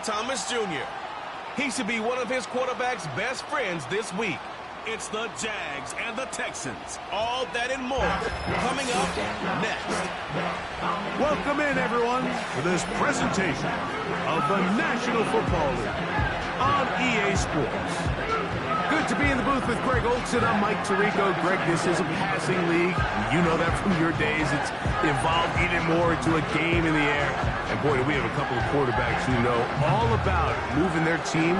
Thomas Jr. He should be one of his quarterback's best friends this week. It's the Jags and the Texans. All that and more coming up next. Welcome in, everyone, to this presentation of the National Football League on EA Sports. Good to be in the booth with Greg Olson. I'm Mike Tirico. Greg, this is a passing league. You know that from your days. It's evolved even more into a game in the air. And boy, do we have a couple of quarterbacks who know all about moving their team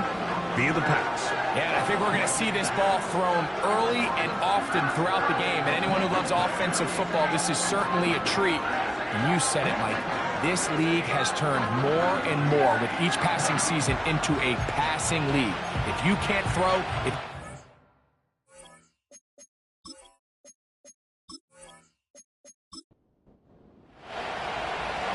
via the pass. Yeah, and I think we're going to see this ball thrown early and often throughout the game. And anyone who loves offensive football, this is certainly a treat. And you said it, Mike. This league has turned more and more with each passing season into a passing league. If you can't throw,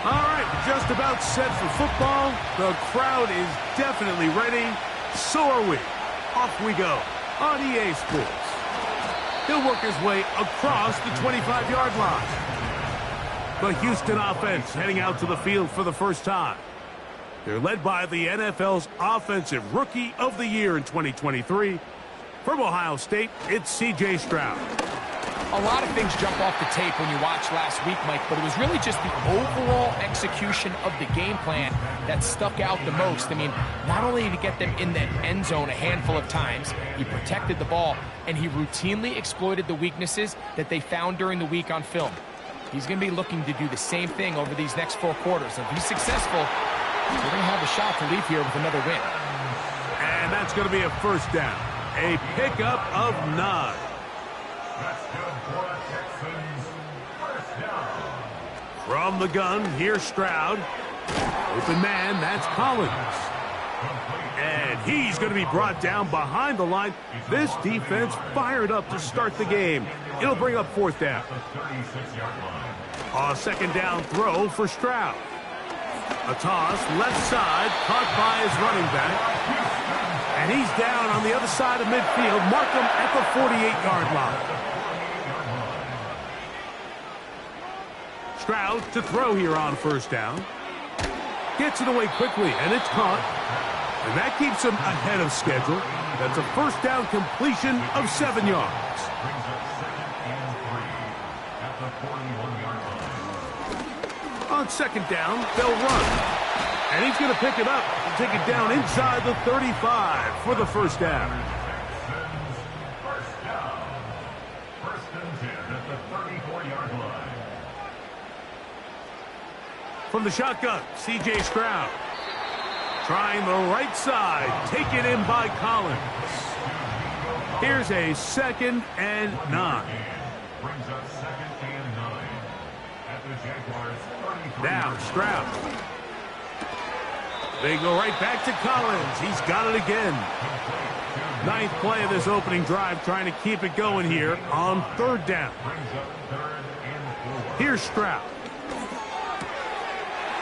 All right, just about set for football. The crowd is definitely ready. So are we. Off we go on EA Sports. He'll work his way across the 25-yard line. The Houston offense heading out to the field for the first time. They're led by the NFL's Offensive Rookie of the Year in 2023. From Ohio State, it's C.J. Stroud. a lot of things jump off the tape when you watch last week, Mike, but it was really just the overall execution of the game plan that stuck out the most. I mean, not only did he get them in the end zone a handful of times, he protected the ball, and he routinely exploited the weaknesses that they found during the week on film. He's going to be looking to do the same thing over these next 4 quarters. If he's successful, we're going to have a shot to leave here with another win. And that's going to be a first down. A pickup of 9. From the gun, here's Stroud. Open man, that's Collins. And he's going to be brought down behind the line. This defense fired up to start the game. It'll bring up 4th down. A 2nd down throw for Stroud. A toss, left side, caught by his running back. And he's down on the other side of midfield. Mark him at the 48-yard line. Stroud to throw here on 1st down. Gets it away quickly, and it's caught. And that keeps him ahead of schedule. That's a 1st down completion of 7 yards. On 2nd down, they'll run. And he's going to pick it up and take it down inside the 35 for the 1st down. From the shotgun, C.J. Stroud. Trying the right side. Taken in by Collins. Here's a 2nd and 9. Now Stroud. They go right back to Collins. He's got it again. 9th play of this opening drive, trying to keep it going here on 3rd down. Here's Stroud.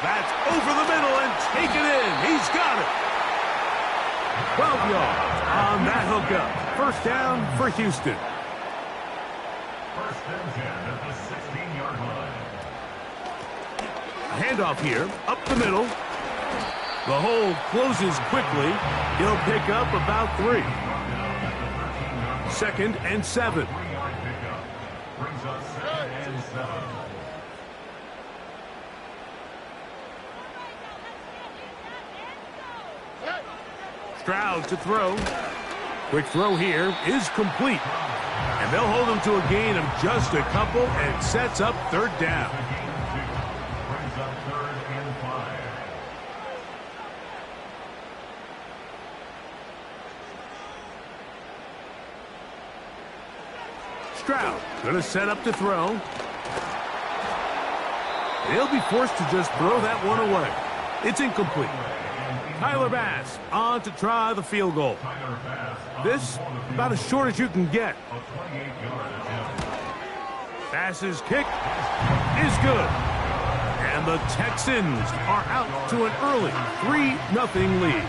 That's over the middle and taken in. He's got it. 12 yards on that hookup. 1st down for Houston. 1st and 10 at the 16-yard line. A handoff here, up the middle. The hole closes quickly. He'll pick up about 3. 2nd and 7. Brings up 2nd and 7. Stroud to throw. Quick throw here is complete. And they'll hold him to a gain of just a couple and sets up 3rd down. Brings up 3rd and 5. Stroud going to set up to throw. He'll be forced to just throw that one away. It's incomplete. Tyler Bass on to try the field goal. This about as short as you can get. Bass's kick is good. And the Texans are out to an early 3-0 lead.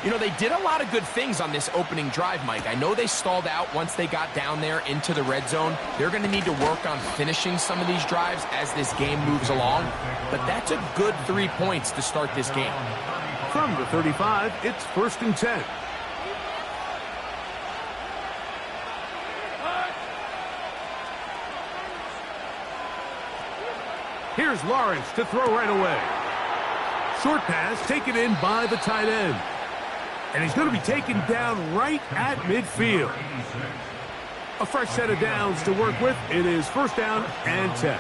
You know, they did a lot of good things on this opening drive, Mike. I know they stalled out once they got down there into the red zone. They're going to need to work on finishing some of these drives as this game moves along. But that's a good 3 points to start this game. From the 35, it's 1st and 10. Here's Lawrence to throw right away. Short pass taken in by the tight end. And he's going to be taken down right at midfield. A fresh set of downs to work with. It is 1st down and 10.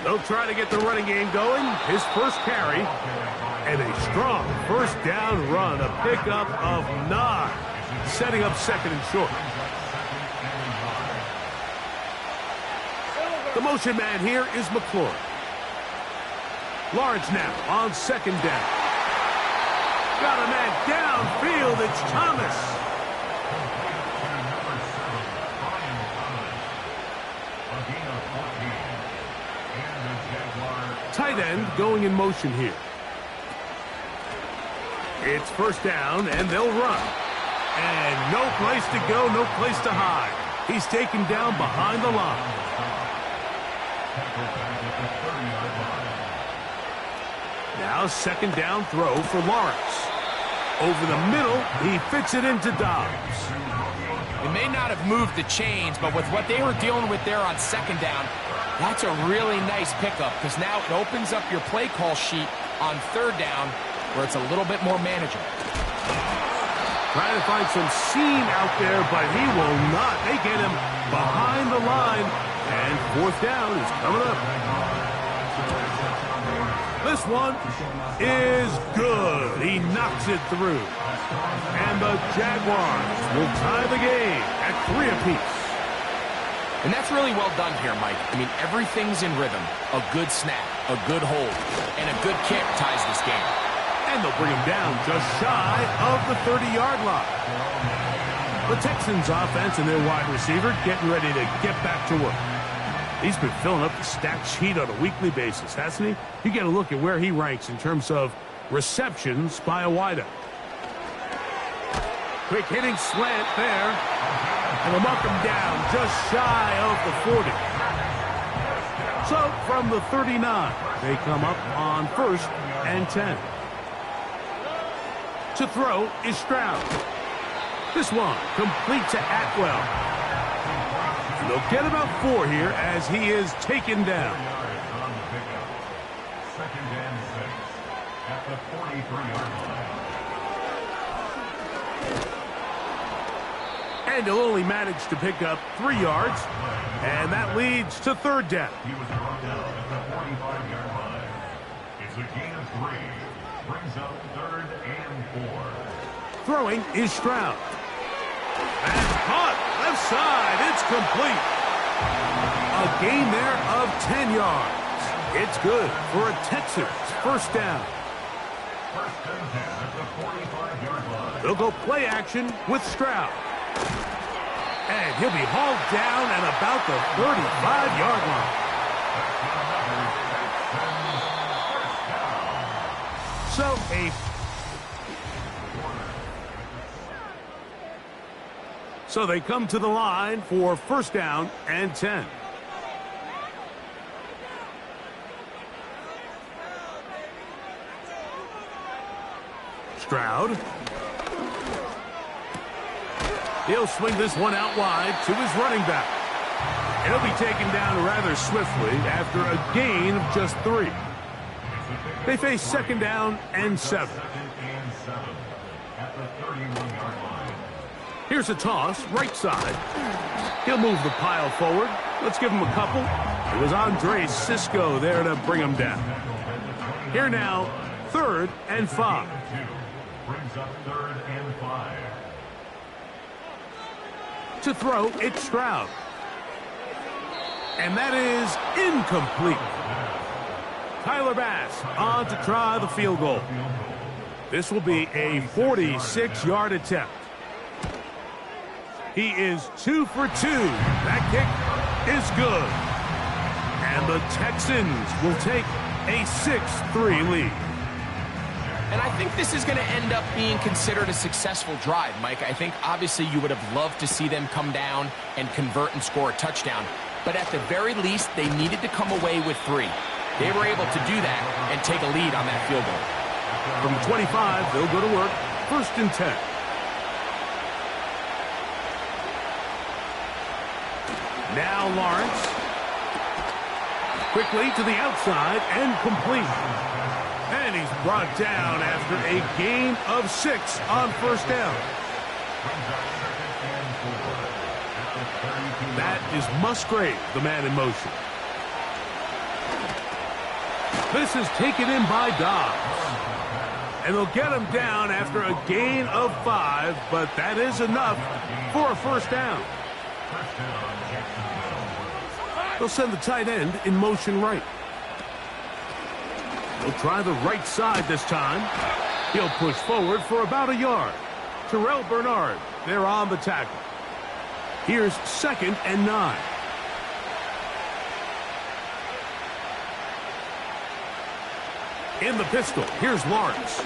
They'll try to get the running game going. His first carry. And a strong 1st down run. A pickup of 9. Setting up 2nd and short. The motion man here is McClure. Lawrence now on 2nd down. Got a man downfield. It's Thomas. Tight end going in motion here. It's 1st down, and they'll run. And no place to go, no place to hide. He's taken down behind the line. Now 2nd down throw for Lawrence. Over the middle, he fits it into Dobbs. They may not have moved the chains, but with what they were dealing with there on 2nd down, that's a really nice pickup because now it opens up your play call sheet on 3rd down where it's a little bit more manageable. Trying to find some seam out there, but he will not. They get him behind the line, and 4th down is coming up. This one is good. He knocks it through. And the Jaguars will tie the game at 3 apiece. And that's really well done here, Mike. I mean, everything's in rhythm. A good snap, a good hold, and a good kick ties this game. And they'll bring him down just shy of the 30-yard line. The Texans offense and their wide receiver getting ready to get back to work. He's been filling up the stat sheet on a weekly basis, hasn't he? You get a look at where he ranks in terms of receptions by a wideout. Quick hitting slant there. And they'll mark him down just shy of the 40. So from the 39, they come up on 1st and 10. To throw is Stroud. This one complete to Atwell. And they'll get about 4 here as he is taken down. 2nd and 6 at the 43-yard line. And he'll only manage to pick up 3 yards. And that leads to 3rd down. He was brought down at the 45-yard line. It's a gain of 3. Brings up 3rd and 4. Throwing is Stroud. And caught left side. It's complete. A gain there of 10 yards. It's good for a Texans 1st down. 1st and 10 at the 45-yard line. They'll go play action with Stroud. And he'll be hauled down at about the 35-yard line. So they come to the line for 1st down and 10. Stroud. He'll swing this one out wide to his running back. And he'll be taken down rather swiftly after a gain of just 3. They face 2nd down and 7. Here's a toss, right side. He'll move the pile forward. Let's give him a couple. It was Andre Cisco there to bring him down. Here now, 3rd and 5. Brings up 3rd and 5. To throw, it's Stroud. And that is incomplete. Tyler Bass on to try the field goal. This will be a 46-yard attempt. He is 2 for 2. That kick is good. And the Texans will take a 6-3 lead. And I think this is going to end up being considered a successful drive, Mike. I think obviously you would have loved to see them come down and convert and score a touchdown. But at the very least, they needed to come away with 3. they were able to do that and take a lead on that field goal. From 25, they'll go to work. 1st and 10. Now Lawrence. Quickly to the outside and complete. And he's brought down after a gain of 6 on 1st down. That is Musgrave, the man in motion. This is taken in by Dobbs. And they'll get him down after a gain of 5, but that is enough for a 1st down. They'll send the tight end in motion right. He'll try the right side this time. He'll push forward for about a yard. Terrell Bernard, they're on the tackle. Here's 2nd and 9. In the pistol, here's Lawrence.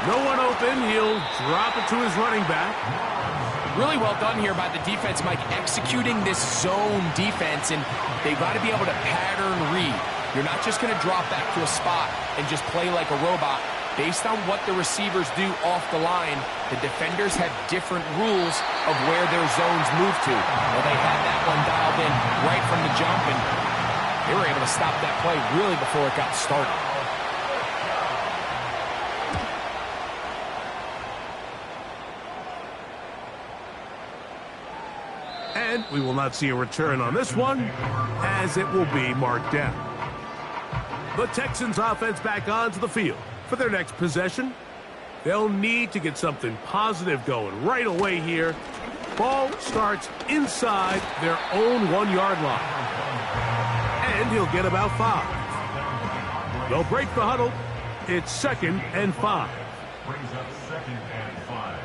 No one open. He'll drop it to his running back. Really well done here by the defense, Mike, executing this zone defense, and they've got to be able to pattern read. You're not just going to drop back to a spot and just play like a robot. Based on what the receivers do off the line, the defenders have different rules of where their zones move to. Well, they had that one dialed in right from the jump, and they were able to stop that play really before it got started. And we will not see a return on this one, as it will be marked down. The Texans offense back onto the field. For their next possession, they'll need to get something positive going right away here. Ball starts inside their own 1-yard line. And he'll get about 5. They'll break the huddle. It's 2nd and 5. Brings up 2nd and 5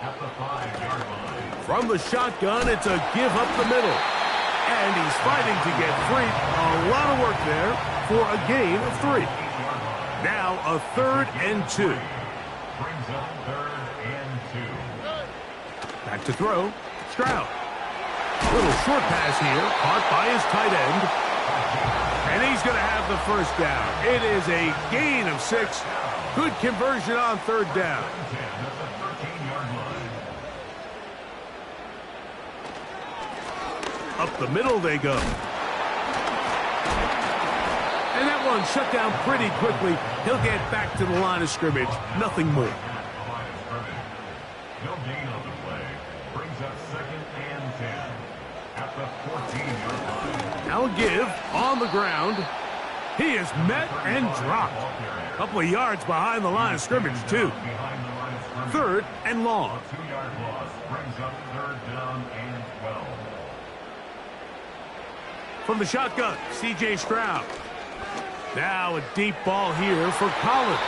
at the 5-yard line. From the shotgun, it's a give up the middle. And he's fighting to get free. A lot of work there for a gain of 3. Now a 3rd and 2. Brings up 3rd and 2. Back to throw. Stroud. Little short pass here, caught by his tight end. And he's going to have the 1st down. It is a gain of 6. Good conversion on 3rd down. Up the middle they go. And that one shut down pretty quickly. He'll get back to the line of scrimmage. Nothing more. No gain on the play. Brings up 2nd and 10 at the 14-yard line. Now a give on the ground. He is met and dropped. A couple of yards behind the line of scrimmage, too. 3rd and long. 2-yard loss brings up 3rd down and 12. From the shotgun, C.J. Stroud. Now a deep ball here for Collins.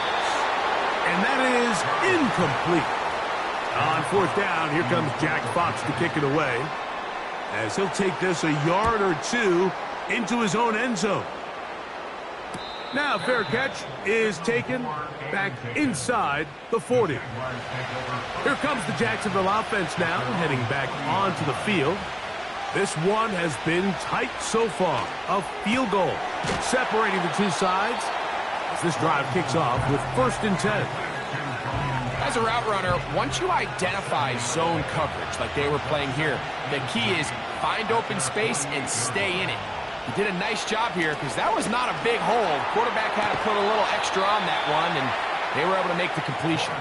And that is incomplete. On 4th down, here comes Jack Fox to kick it away, as he'll take this a yard or 2 into his own end zone. Now fair catch is taken back inside the 40. Here comes the Jacksonville offense now, heading back onto the field. This one has been tight so far. A field goal separating the two sides as this drive kicks off with 1st and 10. As a route runner, once you identify zone coverage like they were playing here, the key is find open space and stay in it. He did a nice job here because that was not a big hole. Quarterback had to put a little extra on that one, and they were able to make the completion.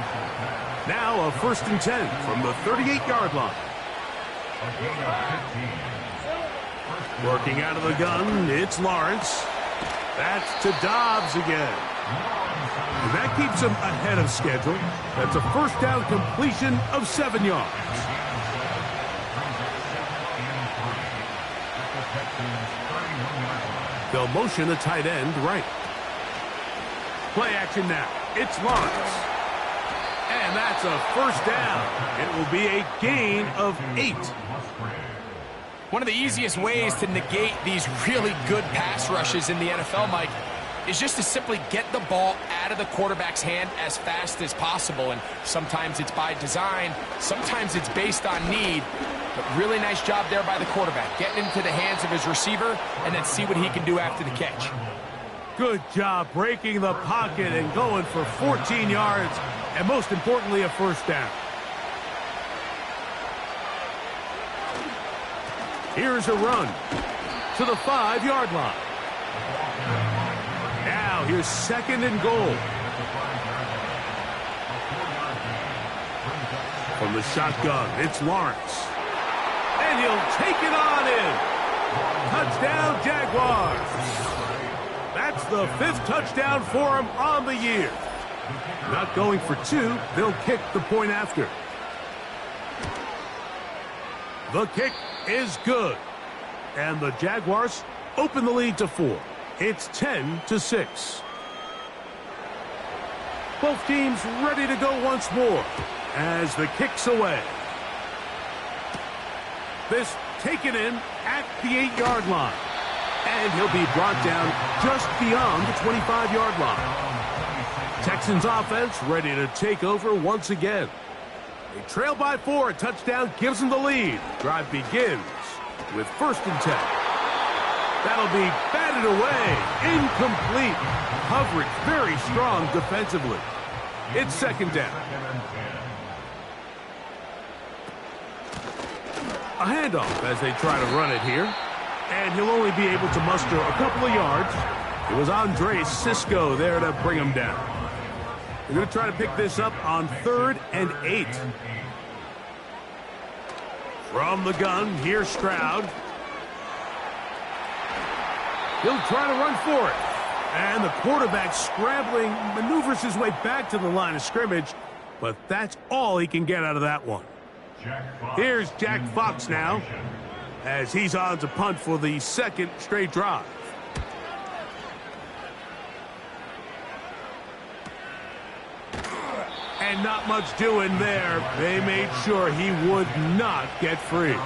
Now a 1st and 10 from the 38-yard line. Working out of the gun, it's Lawrence. That's to Dobbs again. And that keeps him ahead of schedule. That's a 1st down completion of 7 yards. They'll motion the tight end right. Play action now. It's Lawrence. And that's a 1st down. It will be a gain of 8. One of the easiest ways to negate these really good pass rushes in the NFL, Mike, is just to simply get the ball out of the quarterback's hand as fast as possible. And sometimes it's by design, sometimes it's based on need. But really nice job there by the quarterback, getting into the hands of his receiver and then see what he can do after the catch. Good job breaking the pocket and going for 14 yards, and most importantly, a first down. Here's a run to the 5-yard line. Now here's 2nd and goal. From the shotgun, it's Lawrence. And he'll take it on in. Touchdown, Jaguars. That's the 5th touchdown for him on the year. Not going for 2, they'll kick the point after. The kick is good. And the Jaguars open the lead to 4. It's 10-6. Both teams ready to go once more as the kick's away. This taken in at the 8-yard line. And he'll be brought down just beyond the 25-yard line. Texans offense ready to take over once again. They trail by 4. A touchdown gives them the lead. Drive begins with 1st and 10. That'll be batted away. Incomplete. Coverage very strong defensively. It's 2nd down. A handoff as they try to run it here. And he'll only be able to muster a couple of yards. It was Andre Cisco there to bring him down. They're going to try to pick this up on 3rd and 8. From the gun, here's Stroud. He'll try to run for it. And the quarterback scrambling, maneuvers his way back to the line of scrimmage. But that's all he can get out of that one. Here's Jack Fox now, as he's on to punt for the 2nd straight drive. And not much doing there. They made sure he would not get free.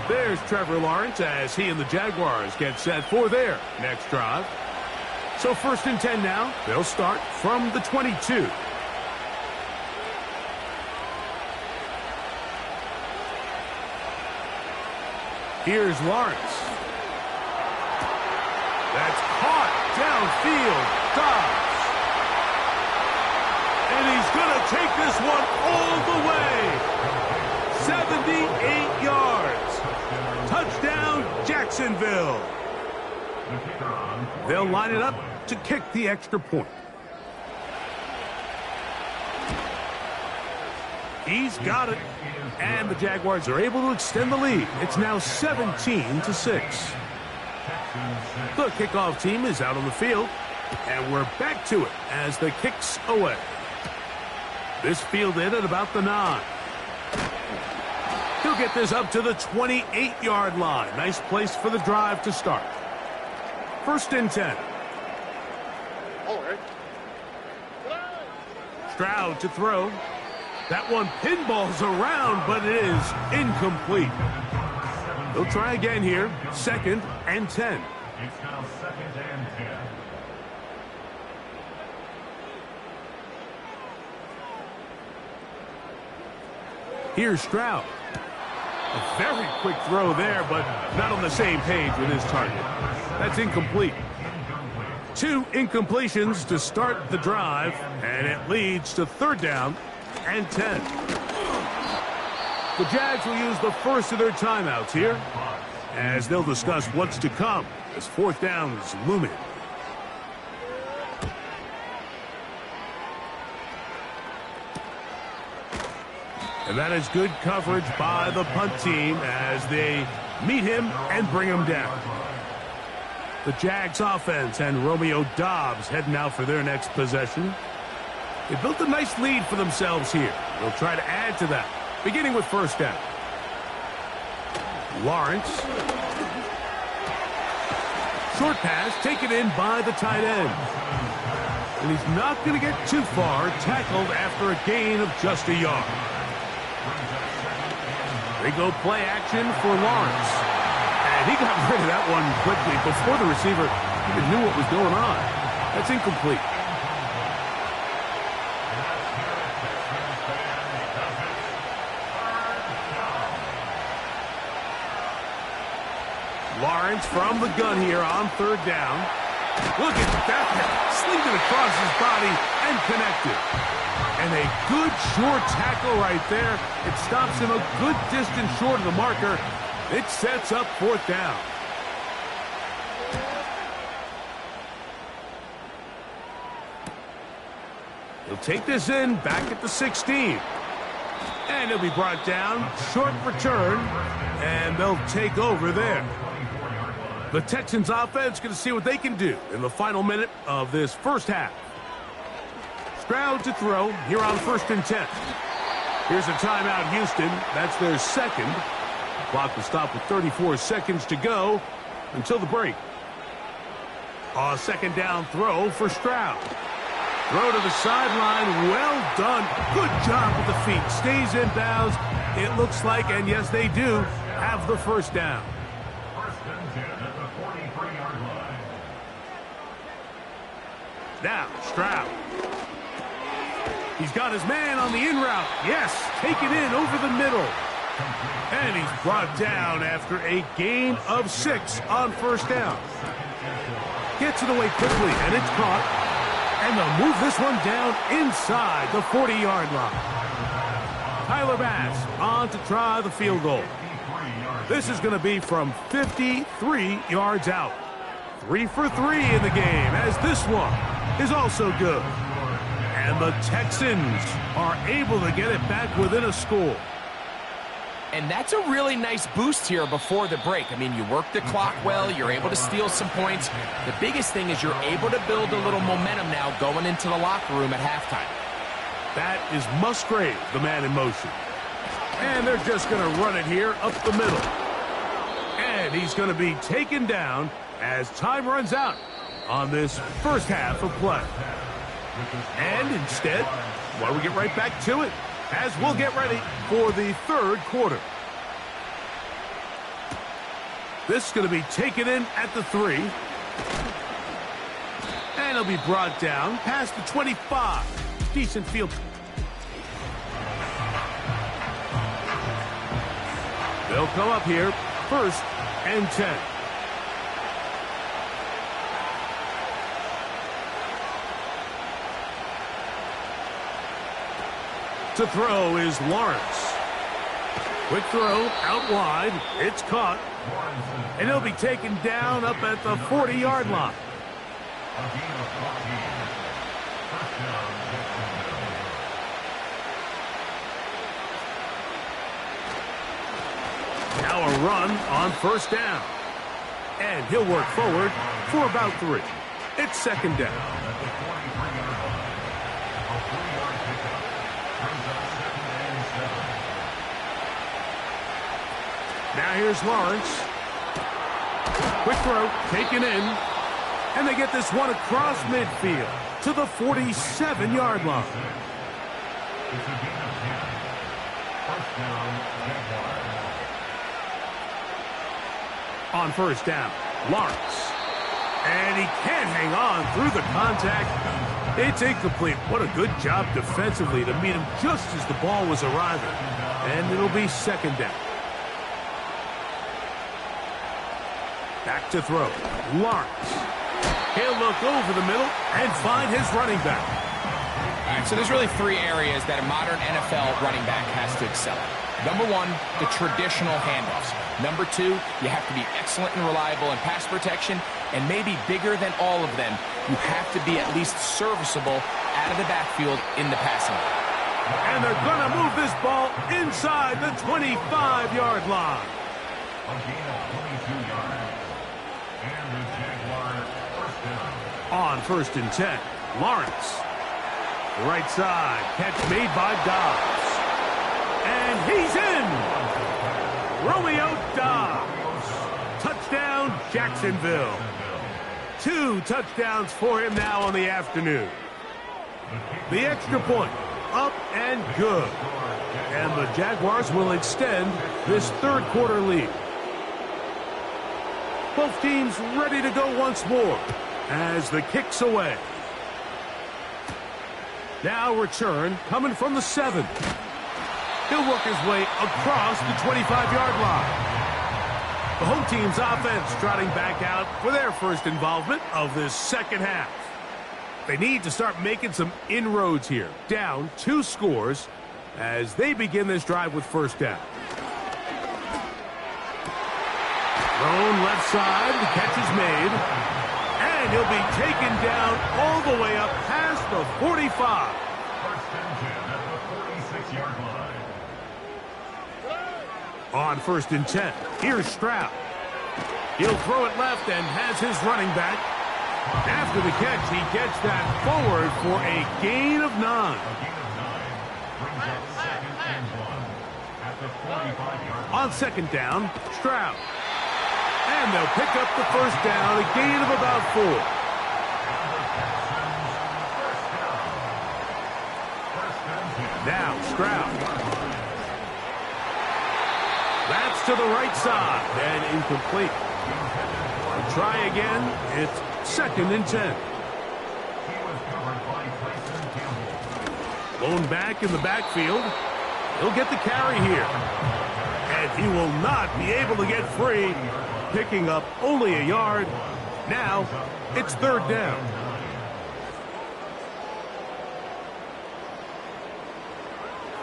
There's Trevor Lawrence as he and the Jaguars get set for their next drive. So 1st and 10 now. They'll start from the 22. Here's Lawrence. That's caught downfield. Dobbs. And he's going to take this one all the way. 78 yards. Touchdown, Jacksonville. They'll line it up to kick the extra point. He's got it. And the Jaguars are able to extend the lead. It's now 17-6. The kickoff team is out on the field. And we're back to it as the kick's away. This fielded at about the 9. He'll get this up to the 28-yard line. Nice place for the drive to start. 1st and 10. Stroud to throw. That one pinballs around, but it is incomplete. They'll try again here. 2nd and 10. It's now 2nd and 10. Here's Stroud. A very quick throw there, but not on the same page with his target. That's incomplete. 2 incompletions to start the drive, and it leads to 3rd down and 10. The Jags will use the first of their timeouts here, as they'll discuss what's to come as 4th down is looming. And that is good coverage by the punt team as they meet him and bring him down. The Jags offense and Romeo Doubs heading out for their next possession. They built a nice lead for themselves here. They'll try to add to that, beginning with 1st down. Lawrence. Short pass taken in by the tight end. And he's not going to get too far, tackled after a gain of just a yard. They go play action for Lawrence. And he got rid of that one quickly before the receiver even knew what was going on. That's incomplete. offense from the gun here on third down. Look at that. Slinged it across his body and connected. And a good short tackle right there. It stops him a good distance short of the marker. It sets up fourth down. He'll take this in back at the 16. And he'll be brought down. Short return. And they'll take over there. The Texans offense going to see what they can do in the final minute of this first half. Stroud to throw here on 1st and 10. Here's a timeout, Houston. That's their second. Clock will stop with 34 seconds to go until the break. A second down throw for Stroud. Throw to the sideline. Well done. Good job with the feet. Stays in bounds. It looks like, and yes, they do, have the first down. Now, Stroud. He's got his man on the in route. Yes, take it in over the middle. And he's brought down after a gain of 6 on first down. Gets it away quickly, and it's caught. And they'll move this one down inside the 40-yard line. Tyler Bass on to try the field goal. This is going to be from 53 yards out. 3 for 3 in the game, as this one is also good. And the Texans are able to get it back within a score. And that's a really nice boost here before the break. I mean, you work the clock well, you're able to steal some points. The biggest thing is you're able to build a little momentum now going into the locker room at halftime. That is Musgrave, the man in motion. And they're just going to run it here up the middle. And he's going to be taken down as time runs out on this first half of play. And instead, why don't we get right back to it as we'll get ready for the third quarter. This is going to be taken in at the 3. And he'll be brought down past the 25. Decent field. They'll come up here, 1st and 10. To throw is Lawrence. Quick throw out wide. It's caught. And he'll be taken down up at the 40-yard line. Now a run on 1st down. And he'll work forward for about 3. It's 2nd down. Now here's Lawrence. Quick throw, taken in. And they get this one across midfield to the 47-yard line. On 1st down, Lawrence. And he can't hang on through the contact. It's incomplete. What a good job defensively to meet him just as the ball was arriving. And it'll be 2nd down. Back to throw. Lawrence. He'll look over the middle and find his running back. All right, so there's really 3 areas that a modern NFL running back has to excel at. Number 1, the traditional handoffs. Number 2, you have to be excellent and reliable in pass protection. And maybe bigger than all of them, you have to be at least serviceable out of the backfield in the passing game. And they're going to move this ball inside the 25-yard line. A gain of 22 yards. And the Jaguars first down. On 1st and 10, Lawrence. Right side, catch made by Dobbs. And he's in! Romeo Dobbs. Touchdown, Jacksonville. 2 touchdowns for him now on the afternoon. The extra point, up and good. And the Jaguars will extend this third quarter lead. Both teams ready to go once more as the kick's away. Now return coming from the 7. He'll work his way across the 25-yard line. The home team's offense trotting back out for their first involvement of this second half. They need to start making some inroads here. Down 2 scores as they begin this drive with first down. Thrown left side, the catch is made. And he'll be taken down all the way up past the 45. First and 10 at the 46-yard line. On first and 10, here's Stroud. He'll throw it left and has his running back. After the catch, he gets that forward for a gain of 9. A gain of 9 brings up second and 1 at the 45-yard line. On second down, Stroud. And they'll pick up the first down, a gain of about 4. Now Stroud. That's to the right side and incomplete. Try again. It's second and 10. Blown back in the backfield. He'll get the carry here. And he will not be able to get free, picking up only a yard. Now it's third down.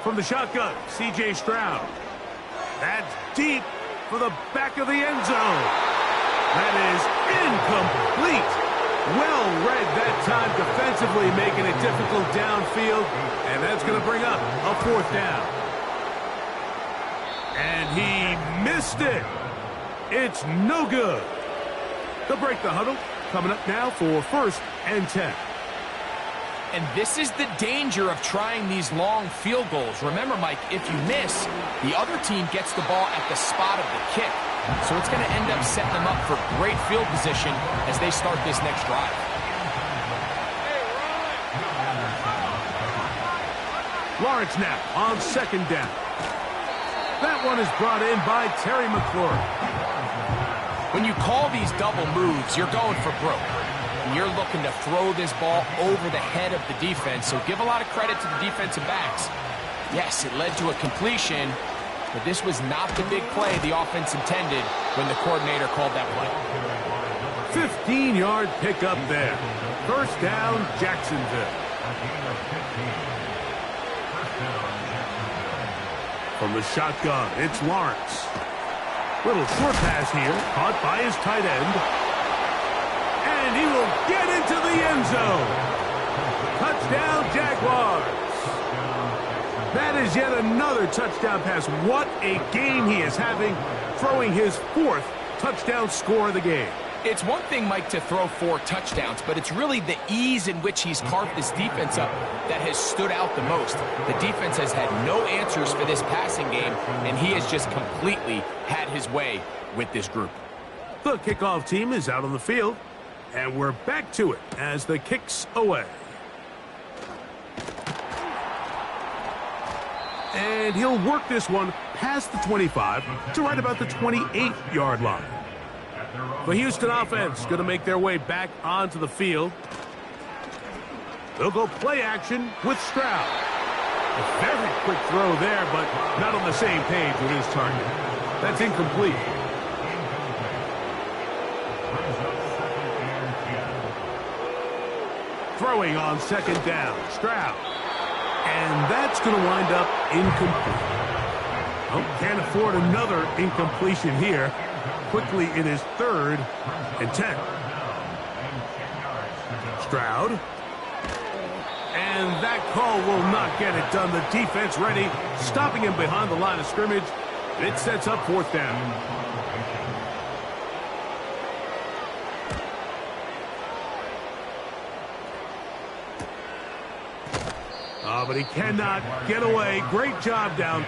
From the shotgun, C.J. Stroud. That's deep for the back of the end zone. That is incomplete. Well read that time defensively, making it difficult downfield. And that's going to bring up a fourth down. And he missed it. It's no good. They'll break the huddle. Coming up now for first and 10. And this is the danger of trying these long field goals. Remember, Mike, if you miss, the other team gets the ball at the spot of the kick. So it's going to end up setting them up for great field position as they start this next drive. Lawrence now on second down. That one is brought in by Terry McLaurin. When you call these double moves, you're going for broke. And you're looking to throw this ball over the head of the defense, so give a lot of credit to the defensive backs. Yes, it led to a completion, but this was not the big play the offense intended when the coordinator called that play. 15-yard pickup there. First down, Jacksonville. From the shotgun, it's Lawrence. Little short pass here, caught by his tight end. And he will get into the end zone. Touchdown, Jaguars. That is yet another touchdown pass. What a game he is having, throwing his 4th touchdown score of the game. It's one thing, Mike, to throw 4 touchdowns, but it's really the ease in which he's carved this defense up that has stood out the most. The defense has had no answers for this passing game, and he has just completely had his way with this group. The kickoff team is out on the field, and we're back to it as the kick's away. And he'll work this one past the 25 to right about the 28-yard line. The Houston offense going to make their way back onto the field. They'll go play action with Stroud. A very quick throw there, but not on the same page with his target. That's incomplete. Throwing on second down, Stroud. And that's going to wind up incomplete. Oh, can't afford another incompletion here. Quickly, it is third and 10. Stroud. And that call will not get it done. The defense ready, stopping him behind the line of scrimmage. It sets up fourth down. Oh, but he cannot get away. Great job down.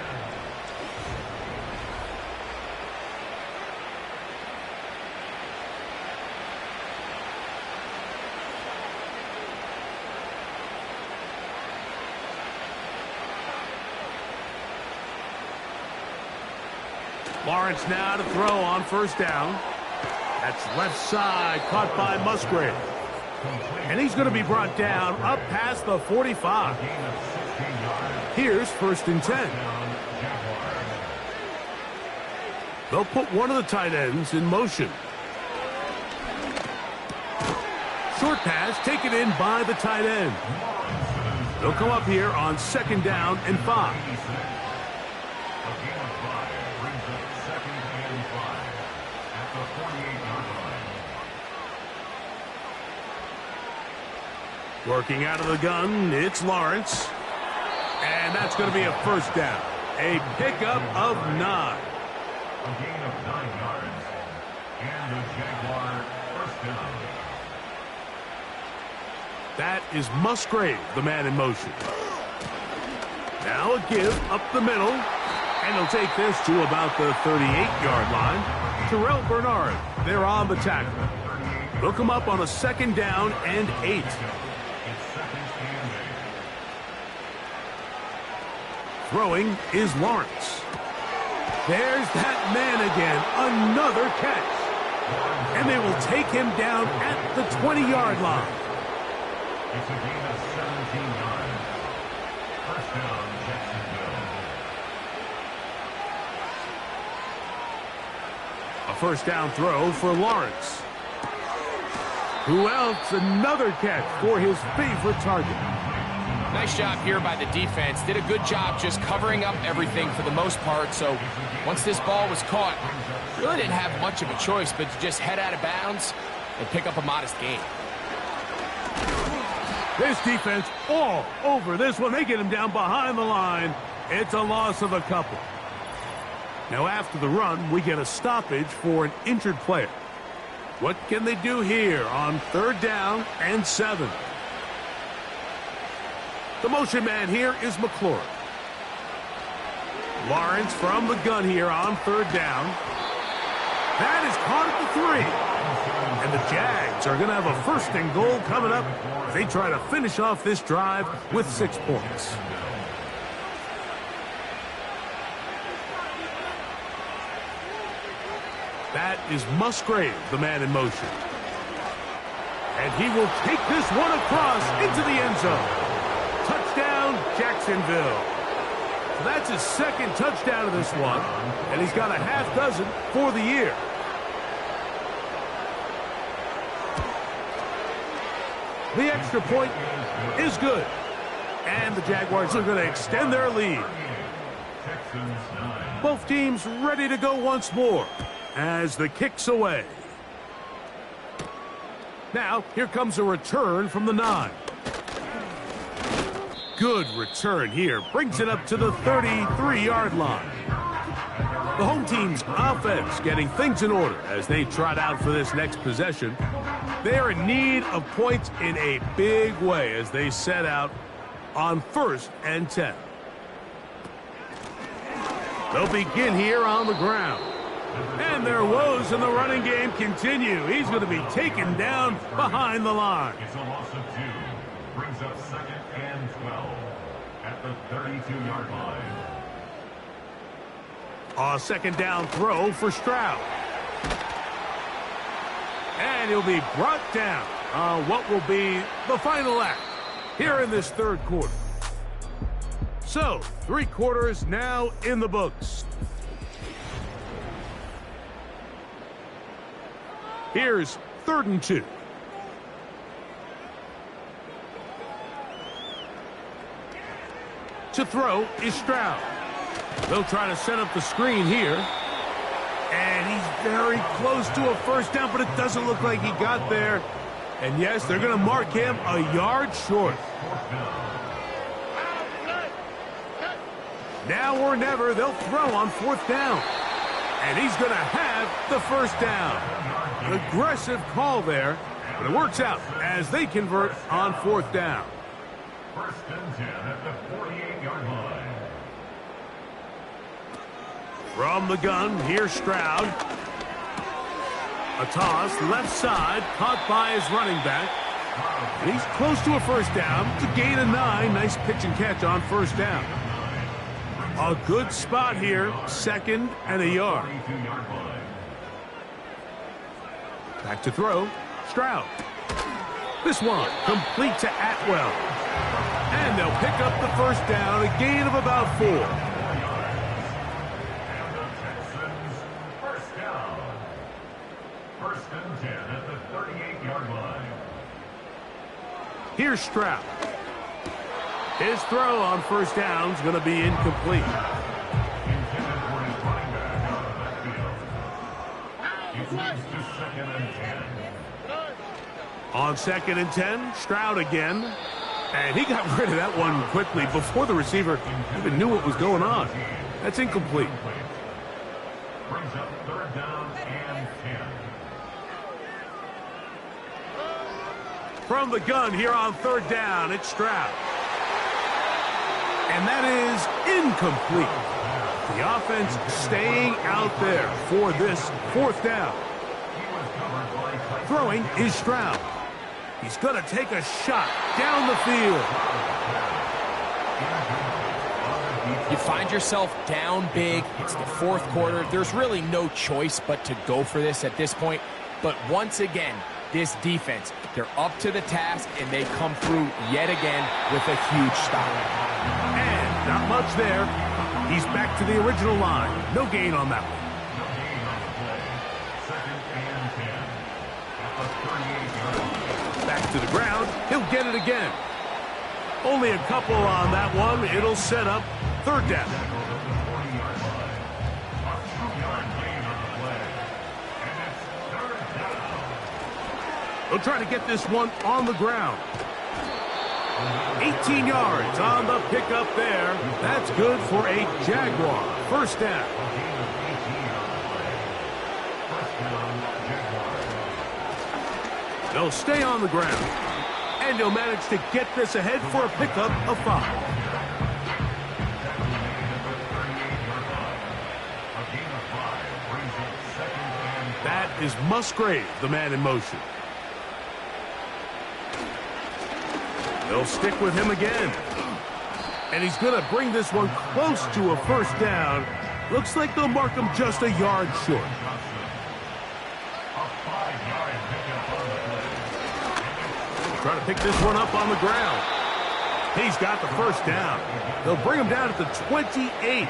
Lawrence now to throw on first down. That's left side, caught by Musgrave. And he's going to be brought down up past the 45. Here's first and 10. They'll put one of the tight ends in motion. Short pass taken in by the tight end. They'll come up here on 2nd down and 5. Working out of the gun, it's Lawrence. And that's going to be a 1st down. A pickup of 9. A gain of 9 yards. And the Jaguar 1st down. That is Musgrave, the man in motion. Now a give up the middle. And he'll take this to about the 38-yard line. Terrell Bernard, they're on the tackle. They'll come up on a 2nd down and 8. Throwing is Lawrence. There's that man again. Another catch. And they will take him down at the 20-yard line. It's a gain of 17 yards. 1st down, Jacksonville. A 1st down throw for Lawrence. Who else? Another catch for his favorite target. Nice job here by the defense. Did a good job just covering up everything for the most part. So once this ball was caught, really didn't have much of a choice but to just head out of bounds and pick up a modest gain. This defense all over this one. They get him down behind the line. It's a loss of a couple. Now after the run, we get a stoppage for an injured player. What can they do here on 3rd down and 7? The motion man here is McLaurin. Lawrence from the gun here on 3rd down. That is caught at the 3. And the Jags are going to have a 1st and goal coming up as they try to finish off this drive with 6 points. That is Musgrave, the man in motion. And he will take this one across into the end zone. Touchdown, Jacksonville. So that's his 2nd touchdown of this one, and he's got a half dozen for the year. The extra point is good, and the Jaguars are going to extend their lead. Both teams ready to go once more as the kick's away. Now, here comes a return from the 9. Good return here. Brings it up to the 33-yard line. The home team's offense getting things in order as they trot out for this next possession. They are in need of points in a big way as they set out on 1st and 10. They'll begin here on the ground. And their woes in the running game continue. He's going to be taken down behind the line. It's a loss of 2. Brings up 2nd and 12 at the 32-yard line. A 2nd down throw for Stroud. And he'll be brought down on what will be the final act here in this 3rd quarter. So, 3 quarters now in the books. Here's 3rd and 2. To throw is Stroud. They'll try to set up the screen here. And he's very close to a 1st down, but it doesn't look like he got there. And yes, they're going to mark him a yard short. Now or never, they'll throw on 4th down. And he's going to have the 1st down. Aggressive call there, but it works out as they convert on 4th down. 1st and 10 at the 48-yard line. From the gun, here's Stroud. A toss, left side, caught by his running back. And he's close to a 1st down. It's a gain of 9. Nice pitch and catch on 1st down. A good spot here, 2nd and a yard. Back to throw, Stroud. This one complete to Atwell. And they'll pick up the 1st down, a gain of about 4. Here's Stroud. His throw on first down is going to be incomplete. On 2nd and 10, Stroud again. And he got rid of that one quickly before the receiver even knew what was going on. That's incomplete. Brings up 3rd down and 10. From the gun here on 3rd down, it's Stroud. And that is incomplete. The offense staying out there for this 4th down. Throwing is Stroud. He's going to take a shot down the field. You find yourself down big. It's the 4th quarter. There's really no choice but to go for this at this point. But once again, this defense, they're up to the task, and they come through yet again with a huge stop. And not much there. He's back to the original line. No gain on that one. Back to the ground. He'll get it again. Only a couple on that one. It'll set up 3rd down. They'll try to get this one on the ground. 18 yards on the pickup there. That's good for a Jaguar. 1st down. They'll stay on the ground. And he'll manage to get this ahead for a pickup of 5. That is Musgrave, the man in motion. They'll stick with him again. And he's going to bring this one close to a 1st down. Looks like they'll mark him just a yard short. Trying to pick this one up on the ground. He's got the 1st down. They'll bring him down at the 28.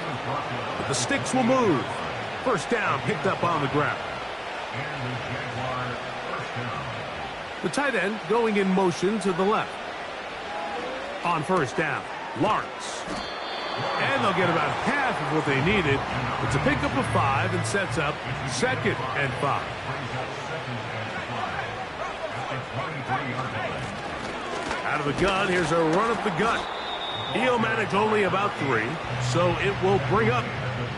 But the sticks will move. 1st down picked up on the ground. The tight end going in motion to the left. On 1st down, Lawrence. And they'll get about half of what they needed. It's a pickup of 5 and sets up 2nd and 5. Out of the gun, here's a run up the gut. He'll manage only about 3, so it will bring up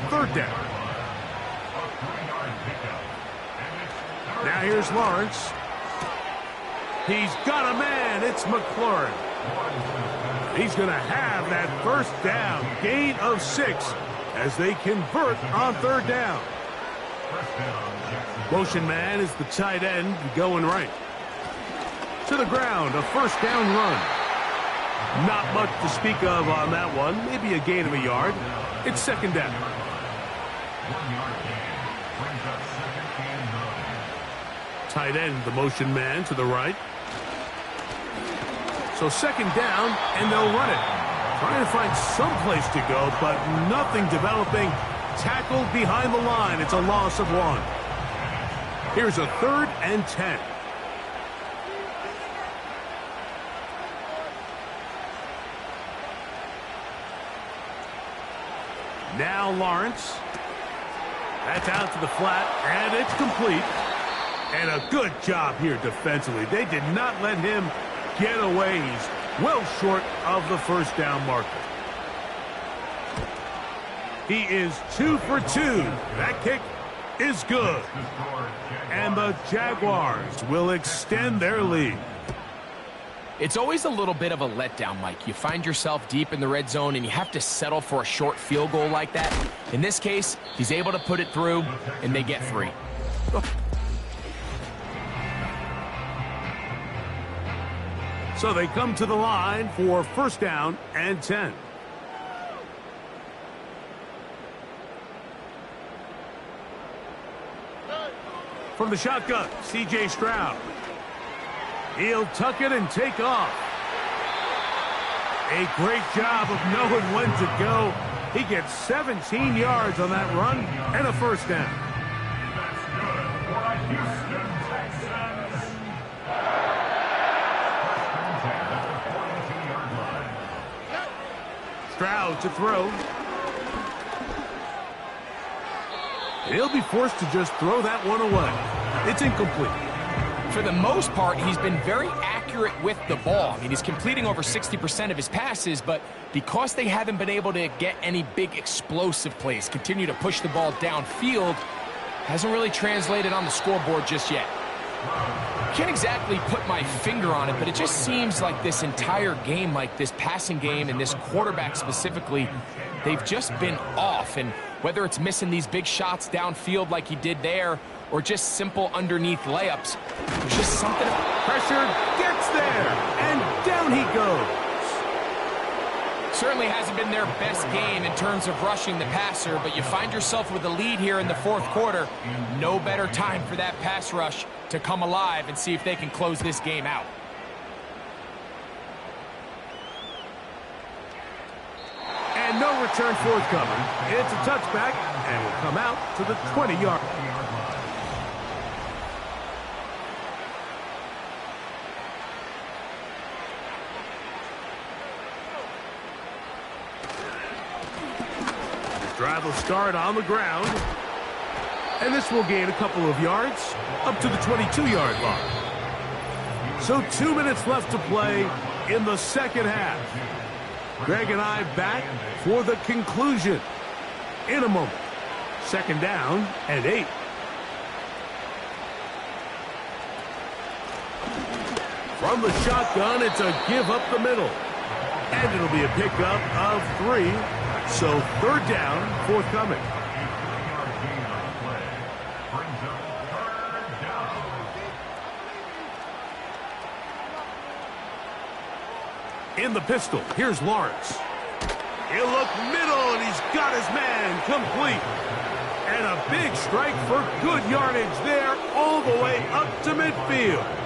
3rd down. Now here's Lawrence. He's got a man. It's McLaurin. He's going to have that 1st down, gain of 6, as they convert on 3rd down. Motion man is the tight end going right. To the ground, a 1st down run. Not much to speak of on that one. Maybe a gain of a yard. It's 2nd down. 1 yard gain. Brings up 2nd and 9. Tight end, the motion man to the right. So 2nd down, and they'll run it. Trying to find some place to go, but nothing developing. Tackled behind the line. It's a loss of 1. Here's a 3rd and 10. Now Lawrence. That's out to the flat, and it's complete. And a good job here defensively. They did not let him get away. He's well short of the 1st down marker. He is 2 for 2. That kick is good. And the Jaguars will extend their lead. It's always a little bit of a letdown, Mike. You find yourself deep in the red zone, and you have to settle for a short field goal like that. In this case, he's able to put it through, and they get 3. So they come to the line for 1st down and 10. From the shotgun, C.J. Stroud. He'll tuck it and take off. A great job of knowing when to go. He gets 17 yards on that run and a 1st down. That's good for a Houston Texans. 1st and 10. Stroud to throw. And he'll be forced to just throw that one away. It's incomplete. For the most part, he's been very accurate with the ball. I mean, he's completing over 60% of his passes, but because they haven't been able to get any big explosive plays, continue to push the ball downfield, hasn't really translated on the scoreboard just yet. Can't exactly put my finger on it, but it just seems like this entire game, like this passing game and this quarterback specifically, they've just been off. And whether it's missing these big shots downfield like he did there, or just simple underneath layups, there's just something. Pressure gets there, and down he goes. Certainly hasn't been their best game in terms of rushing the passer, but you find yourself with a lead here in the fourth quarter. No better time for that pass rush to come alive and see if they can close this game out. And no return forthcoming. It's a touchback, and will come out to the 20-yard line. Drive will start on the ground. And this will gain a couple of yards up to the 22-yard line. So 2 minutes left to play in the second half. Greg and I back for the conclusion in a moment. Second down and 8. From the shotgun, it's a give up the middle. And it'll be a pickup of 3. So third down, forthcoming. In the pistol, here's Lawrence. He'll look middle, and he's got his man complete. And a big strike for good yardage there all the way up to midfield.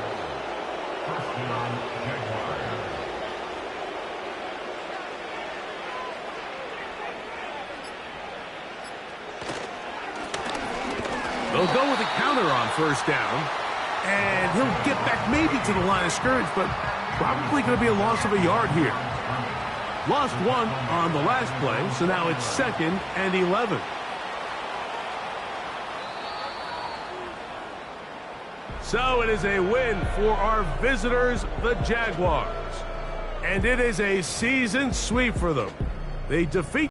They'll go with a counter on first down. And he'll get back maybe to the line of scrimmage, but probably going to be a loss of a yard here. Lost 1 on the last play, so now it's 2nd and 11. So it is a win for our visitors, the Jaguars. And it is a season sweep for them. They defeat